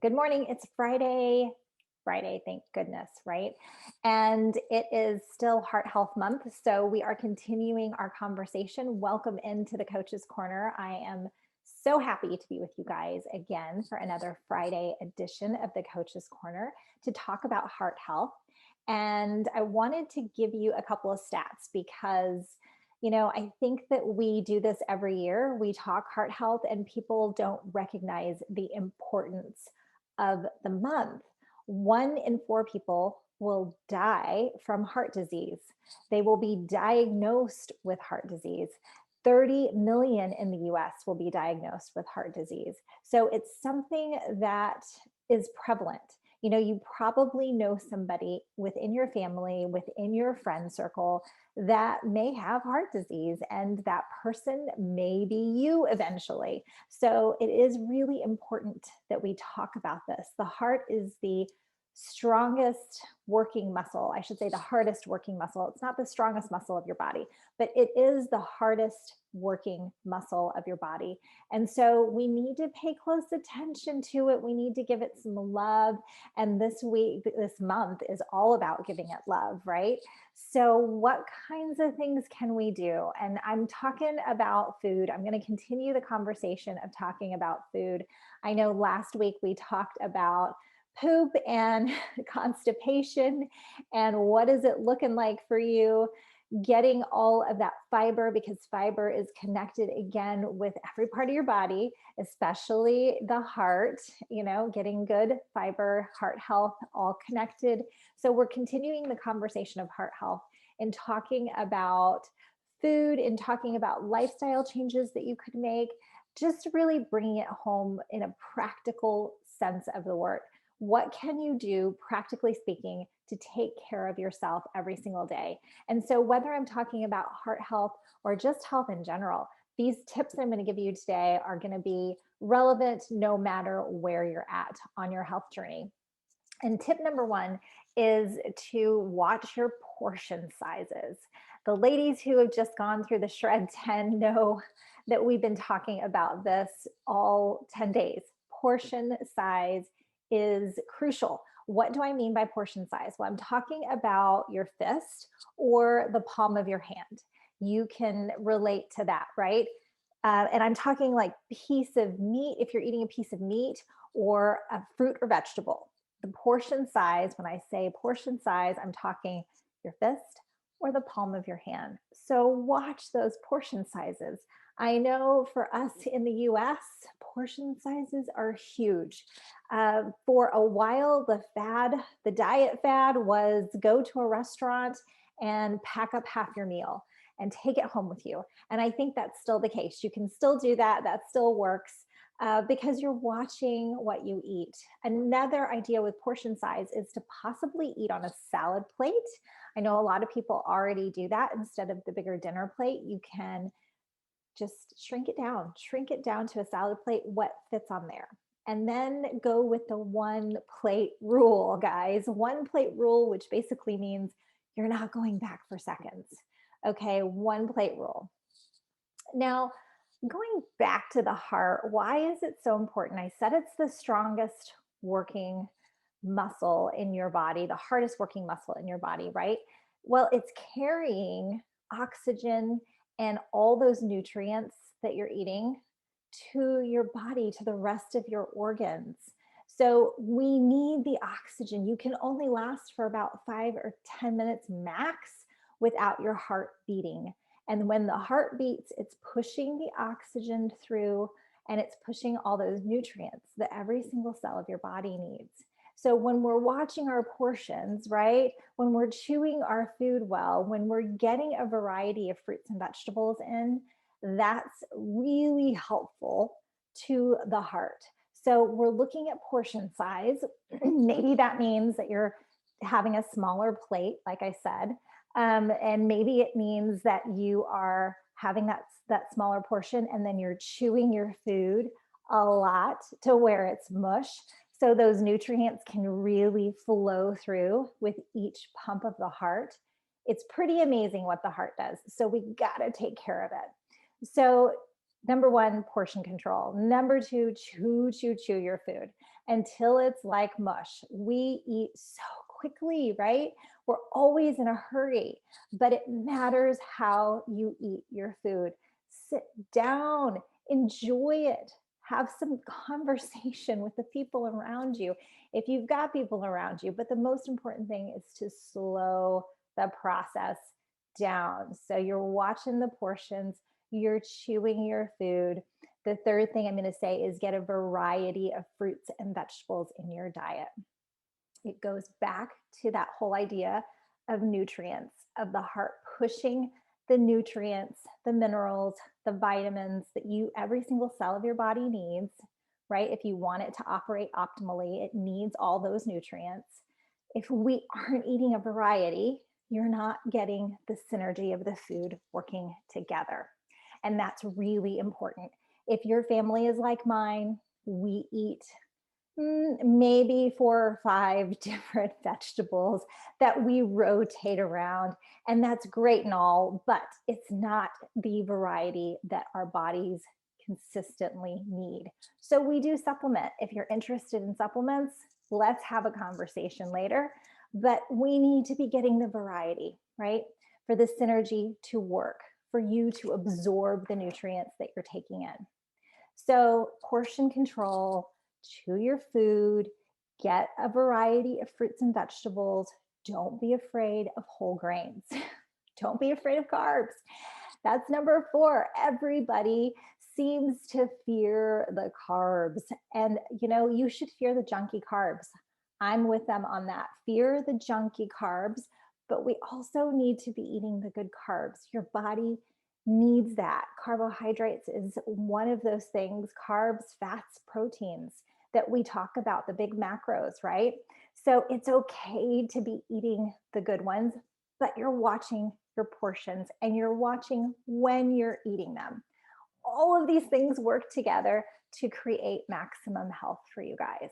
Good morning. It's Friday. Friday, thank goodness, right? And it is still Heart Health Month. So we are continuing our conversation. Welcome into the Coach's Corner. I am so happy to be with you guys again for another Friday edition of the Coach's Corner to talk about heart health. And I wanted to give you a couple of stats because I think that we do this every year. We talk heart health and people don't recognize the importance of the month. 1 in 4 people will die from heart disease. They will be diagnosed with heart disease. 30 million in the US will be diagnosed with heart disease. So it's something that is prevalent. You probably know somebody within your family, within your friend circle that may have heart disease, and that person may be you eventually. So it is really important that we talk about this. The heart is the strongest working muscle. I should say the hardest working muscle. It's not the strongest muscle of your body, but it is the hardest working muscle of your body. And so we need to pay close attention to it. We need to give it some love. And this week, this month is all about giving it love, right? So what kinds of things can we do? And I'm talking about food. I'm going to continue the conversation of talking about food. I know last week we talked about poop and constipation and what is it looking like for you getting all of that fiber, because fiber is connected again with every part of your body, especially the heart, getting good fiber, heart health, all connected. So we're continuing the conversation of heart health and talking about food and talking about lifestyle changes that you could make, just really bringing it home in a practical sense of the word. What can you do, practically speaking, to take care of yourself every single day? And so whether I'm talking about heart health or just health in general, these tips I'm going to give you today are going to be relevant no matter where you're at on your health journey. And tip number one is to watch your portion sizes. The ladies who have just gone through the Shred 10 know that we've been talking about this all 10 days. Portion size is crucial. What do I mean by portion size? Well, I'm talking about your fist or the palm of your hand. You can relate to that, right? And I'm talking like piece of meat, if you're eating a piece of meat or a fruit or vegetable. The portion size, when I say portion size, I'm talking your fist or the palm of your hand. So watch those portion sizes. I know for us in the US, portion sizes are huge. For a while, the diet fad was go to a restaurant and pack up half your meal and take it home with you. And I think that's still the case. You can still do that. That still works. Because you're watching what you eat. Another idea with portion size is to possibly eat on a salad plate. I know a lot of people already do that. Instead of the bigger dinner plate, you can just shrink it down to a salad plate, what fits on there. And then go with the 1 plate rule, guys. 1 plate rule, which basically means you're not going back for seconds. Okay, 1 plate rule. Now, going back to the heart, why is it so important? I said it's the strongest working muscle in your body, the hardest working muscle in your body, right? Well, it's carrying oxygen and all those nutrients that you're eating to your body, to the rest of your organs. So we need the oxygen. You can only last for about 5 or 10 minutes max without your heart beating. And when the heart beats, it's pushing the oxygen through and it's pushing all those nutrients that every single cell of your body needs. So when we're watching our portions, right, when we're chewing our food well, when we're getting a variety of fruits and vegetables in, that's really helpful to the heart. So we're looking at portion size. Maybe that means that you're having a smaller plate, like I said. And maybe it means that you are having that smaller portion and then you're chewing your food a lot to where it's mush. So those nutrients can really flow through with each pump of the heart. It's pretty amazing what the heart does. So we got to take care of it. So number one, portion control. Number two, chew your food. until it's like mush. We eat so quickly, right? We're always in a hurry, but it matters how you eat your food. Sit down, enjoy it, have some conversation with the people around you if you've got people around you. But the most important thing is to slow the process down. So you're watching the portions, you're chewing your food. The third thing I'm going to say is get a variety of fruits and vegetables in your diet. It goes back to that whole idea of nutrients, of the heart pushing the nutrients, the minerals, the vitamins that every single cell of your body needs, right? If you want it to operate optimally, it needs all those nutrients. If we aren't eating a variety, you're not getting the synergy of the food working together. And that's really important. If your family is like mine, we eat maybe 4 or 5 different vegetables that we rotate around. And that's great and all, but it's not the variety that our bodies consistently need. So we do supplement. If you're interested in supplements, let's have a conversation later. But we need to be getting the variety, right? For the synergy to work, for you to absorb the nutrients that you're taking in. So portion control, chew your food, get a variety of fruits and vegetables. Don't be afraid of whole grains. Don't be afraid of carbs. That's number 4. Everybody seems to fear the carbs. And you should fear the junky carbs. I'm with them on that. Fear the junky carbs, but we also need to be eating the good carbs. Your body needs that. Carbohydrates is one of those things, carbs, fats, proteins that we talk about, the big macros, right? So it's okay to be eating the good ones, but you're watching your portions and you're watching when you're eating them. All of these things work together to create maximum health for you guys.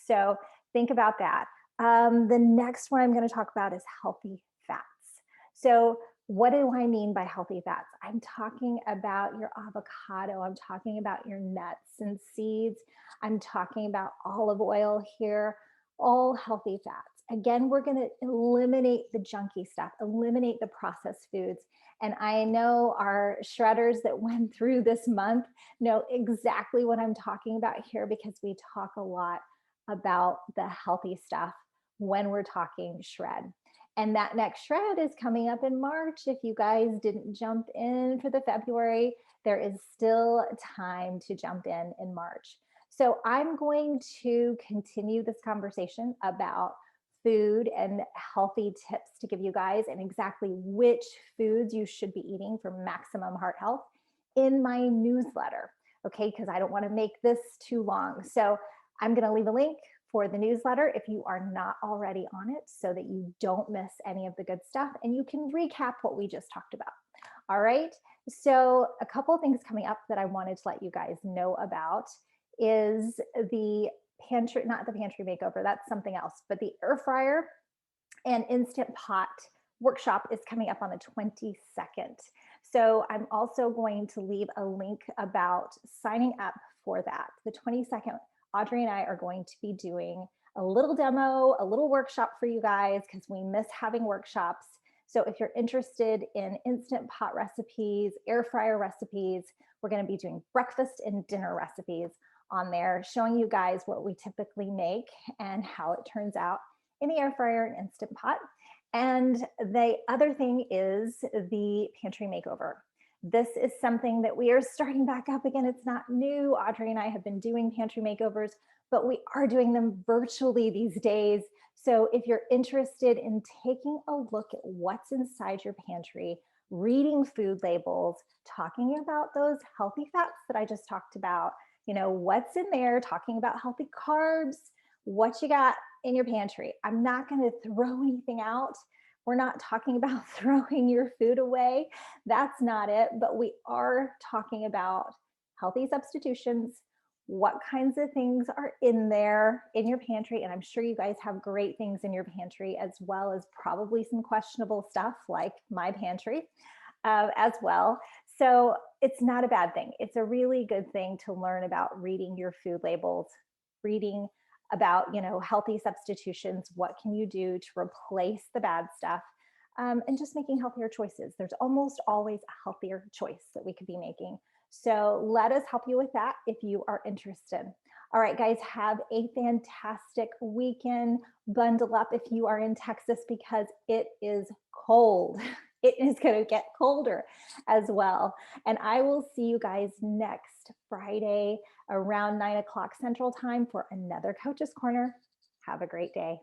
So think about that. The next one I'm going to talk about is healthy fats. So what do I mean by healthy fats? I'm talking about your avocado. I'm talking about your nuts and seeds. I'm talking about olive oil here, all healthy fats. Again, we're going to eliminate the junky stuff, eliminate the processed foods. And I know our shredders that went through this month know exactly what I'm talking about here, because we talk a lot about the healthy stuff when we're talking shred. And that next shred is coming up in March. If you guys didn't jump in for the February, there is still time to jump in March. So I'm going to continue this conversation about food and healthy tips to give you guys, and exactly which foods you should be eating for maximum heart health in my newsletter. Okay, because I don't want to make this too long. So I'm going to leave a link for the newsletter if you are not already on it, so that you don't miss any of the good stuff and you can recap what we just talked about. All right. So a couple of things coming up that I wanted to let you guys know about is the pantry, not the pantry makeover, that's something else, but the air fryer and instant pot workshop is coming up on the 22nd. So I'm also going to leave a link about signing up for that. The 22nd, Audrey and I are going to be doing a little demo, a little workshop for you guys, because we miss having workshops. So if you're interested in instant pot recipes, air fryer recipes, we're going to be doing breakfast and dinner recipes on there, showing you guys what we typically make and how it turns out in the air fryer and instant pot. And the other thing is the pantry makeover. This is something that we are starting back up again. It's not new. Audrey and I have been doing pantry makeovers, but we are doing them virtually these days. So if you're interested in taking a look at what's inside your pantry, reading food labels, talking about those healthy fats that I just talked about, what's in there, talking about healthy carbs, what you got in your pantry. I'm not going to throw anything out. We're not talking about throwing your food away. That's not it. But we are talking about healthy substitutions, what kinds of things are in there in your pantry. And I'm sure you guys have great things in your pantry, as well as probably some questionable stuff like my pantry as well. So it's not a bad thing. It's a really good thing to learn about reading your food labels, reading about, healthy substitutions. What can you do to replace the bad stuff? And just making healthier choices. There's almost always a healthier choice that we could be making. So let us help you with that if you are interested. All right, guys, have a fantastic weekend. Bundle up if you are in Texas because it is cold. It is going to get colder as well. And I will see you guys next Friday around 9 o'clock Central Time for another Coach's Corner. Have a great day.